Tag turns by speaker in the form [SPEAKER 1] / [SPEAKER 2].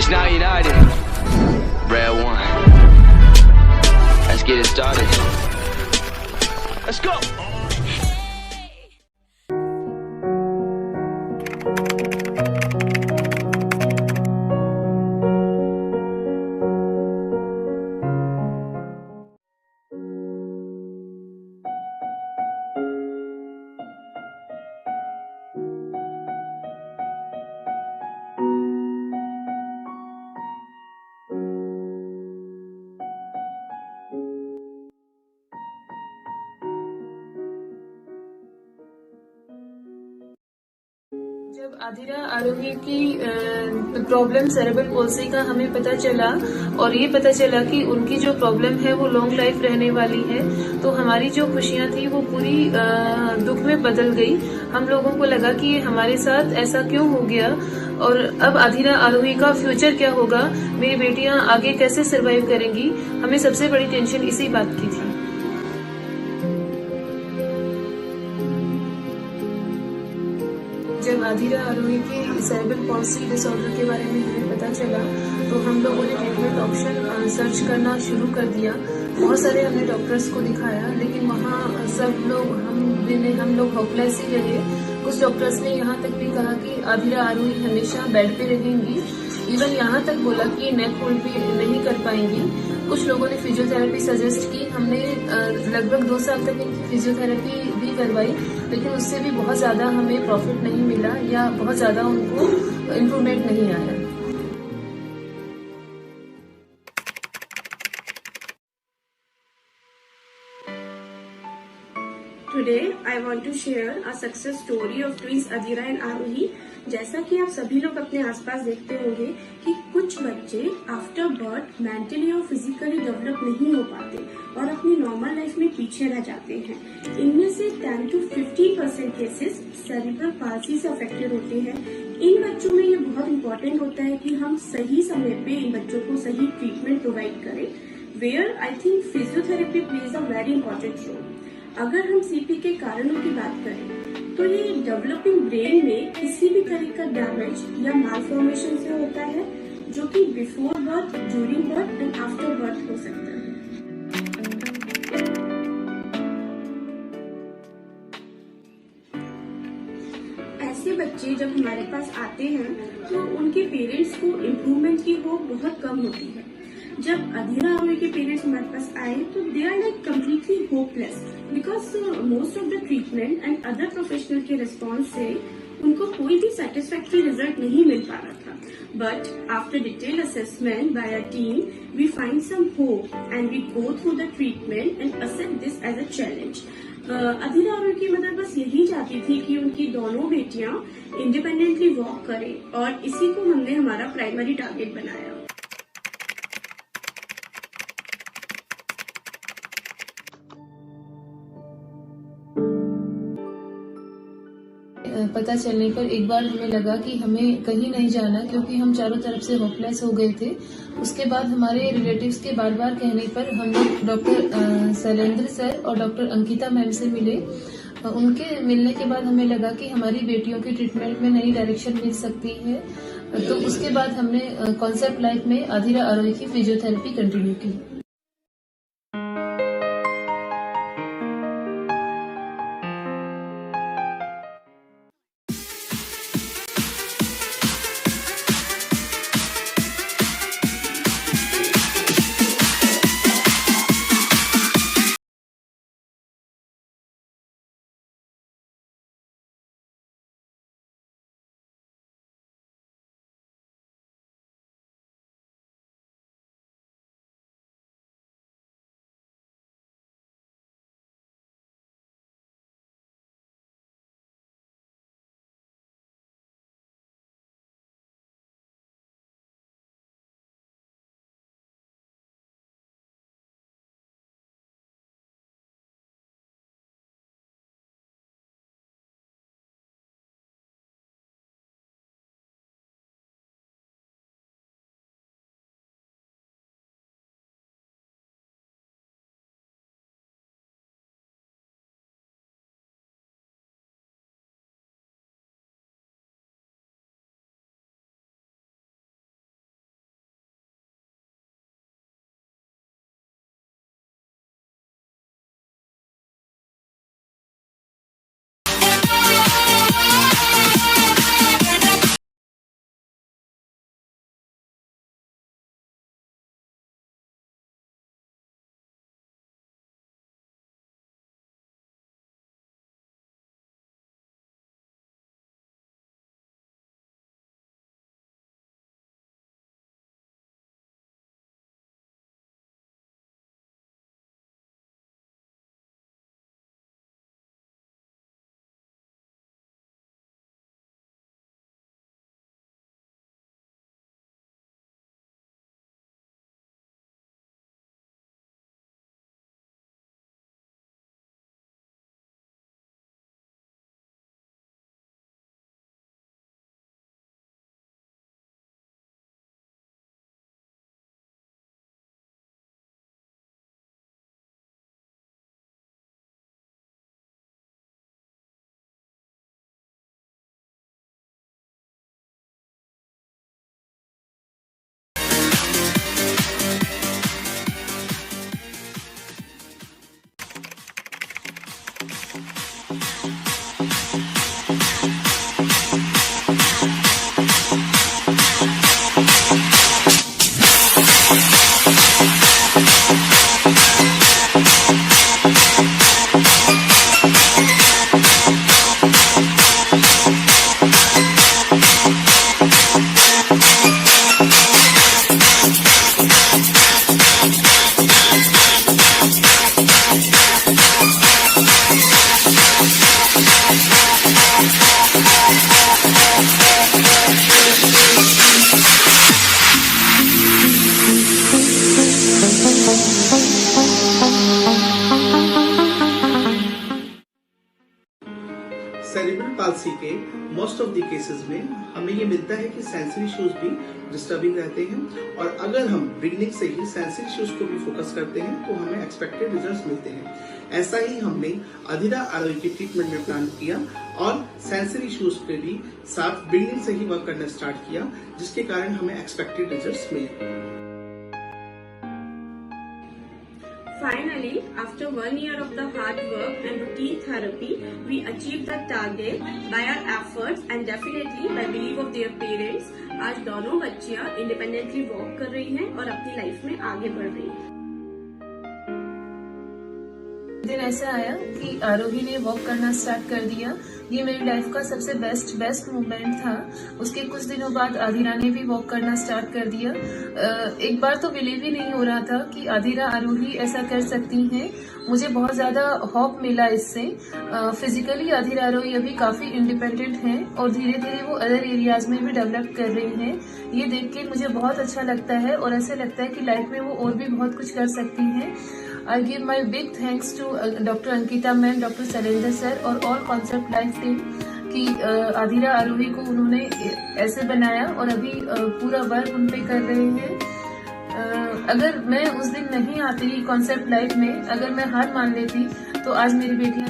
[SPEAKER 1] is now united. Red one. Let's get it started. Let's go.
[SPEAKER 2] जब आदिरा आरोही की problem cerebral palsy का हमें पता चला और ये पता चला कि उनकी जो प्रॉब्लम है वो लॉन्ग लाइफ रहने वाली है, तो हमारी जो खुशियां थी वो पूरी दुख में बदल गई। हम लोगों को लगा कि ये हमारे साथ ऐसा क्यों हो गया और अब आदिरा आरोही का फ्यूचर क्या होगा, मेरी बेटियां आगे कैसे सरवाइव करेंगी। हमें सबसे बड़ी टेंशन इसी बात की थी। जब आदिरा आरोही की सेरेब्रल पॉल्सी डिसऑर्डर के बारे में हमें पता चला तो हम लोगों ने ट्रीटमेंट ऑप्शन सर्च करना शुरू कर दिया। बहुत सारे हमने डॉक्टर्स को दिखाया, लेकिन वहाँ सब लोग हम लोग होपलेस ही रहे। कुछ डॉक्टर्स ने यहाँ तक भी कहा कि आदिरा आरोही हमेशा बेड पे रहेंगी। इवन यहाँ तक बोला कि नेक होल्ड भी नहीं कर पाएंगी। कुछ लोगों ने फिजियोथेरेपी सजेस्ट की। हमने लगभग 2 साल तक इनकी फिजियोथेरेपी भी करवाई, लेकिन उससे भी बहुत ज्यादा हमें प्रॉफिट नहीं मिला या बहुत ज्यादा उनको इम्प्रूवमेंट नहीं आया।
[SPEAKER 3] Today I want to share a success story of twins Adira and Arohi। जैसा कि आप सभी लोग अपने आसपास देखते होंगे कि कुछ बच्चे आफ्टर बर्थ मेंटली और फिजिकली डेवलप नहीं हो पाते और अपनी नॉर्मल लाइफ में पीछे रह जाते हैं। इनमें से 10 to 15% केसेस सेरिब्रल पाल्सी से अफेक्टेड होते हैं। इन बच्चों में ये बहुत इंपॉर्टेंट होता है कि हम सही समय पे इन बच्चों को सही ट्रीटमेंट प्रोवाइड करें, where I think physiotherapy plays a very important role. अगर हम सीपी के कारणों की बात करें तो ये डेवलपिंग ब्रेन में किसी भी तरह का डैमेज या मालफॉर्मेशन से होता है, जो कि before birth, during birth and after birth हो सकता है। ऐसे बच्चे जब हमारे पास आते हैं तो उनके पेरेंट्स को इम्प्रूवमेंट की होप बहुत कम होती है। जब अधीरा आरोही के पेरेंट्स हमारे पास आए तो they are like completely hopeless because most of the treatment and other professional के रिस्पॉन्स से उनको कोई भी सेटिस्फैक्ट्री रिजल्ट नहीं मिल पा रहा था। But after detail assessment by a team we find some hope and we go through the treatment and accept this as a challenge. Adhira Aarohi की मदर बस यही चाहती थी कि उनकी दोनों बेटियां इंडिपेंडेंटली वॉक करें और इसी को हमने हमारा प्राइमरी टारगेट बनाया।
[SPEAKER 2] पता चलने पर एक बार हमें लगा कि हमें कहीं नहीं जाना, क्योंकि हम चारों तरफ से होपलेस हो गए थे। उसके बाद हमारे रिलेटिव्स के बार बार कहने पर हम लोग डॉक्टर शैलेंद्र सर और डॉक्टर अंकिता मैम से मिले। उनके मिलने के बाद हमें लगा कि हमारी बेटियों की ट्रीटमेंट में नई डायरेक्शन मिल सकती है। तो उसके बाद हमने कॉन्सेप्ट लाइफ में आदिरा आरोही की फिजियोथेरेपी कंटिन्यू की।
[SPEAKER 4] सेरिब्रल पाल्सी के मोस्ट ऑफ द केसेस में हमें ये मिलता है कि सेंसरी इश्यूज भी डिस्टर्बिंग रहते हैं, और अगर हम बिगनिंग से ही सेंसरी इश्यूज को भी फोकस करते हैं तो हमें एक्सपेक्टेड रिजल्ट्स मिलते हैं। ऐसा ही हमने अधीरा आरोही की ट्रीटमेंट में प्लान किया और सेंसरी इश्यूज पे भी साथ बिगनिंग से ही वर्क करना स्टार्ट किया, जिसके कारण हमें एक्सपेक्टेड रिजल्ट्स मिले।
[SPEAKER 3] Finally, after 1 year of the hard work and routine therapy, we achieved the target by our efforts and definitely by belief of their parents. आज दोनों बच्चियां इंडिपेंडेंटली वॉक कर रही हैं और अपनी लाइफ में आगे बढ़ रही हैं।
[SPEAKER 2] दिन ऐसा आया कि आरोही ने वॉक करना स्टार्ट कर दिया। ये मेरी लाइफ का सबसे बेस्ट मोमेंट था। उसके कुछ दिनों बाद अधीरा ने भी वॉक करना स्टार्ट कर दिया। एक बार तो बिलीव ही नहीं हो रहा था कि अधीरा आरोही ऐसा कर सकती हैं। मुझे बहुत ज्यादा होप मिला इससे। फिजिकली अधीरा आरोही अभी काफी इंडिपेंडेंट हैं और धीरे धीरे वो अदर एरियाज में भी डेवलप कर रही हैं। ये देख के मुझे बहुत अच्छा लगता है और ऐसे लगता है कि लाइफ में वो और भी बहुत कुछ कर सकती हैं। I give my big thanks to Dr. Ankita ma'am, Dr. Shailendra sir और ऑल कॉन्सेप्ट लाइफ टीम कि अधीरा आरोही को उन्होंने ऐसे बनाया और अभी पूरा वर्क उन पे कर रहे हैं। अगर मैं उस दिन नहीं आती कॉन्सेप्ट लाइफ में, अगर मैं हार मान लेती तो आज मेरी बेटियां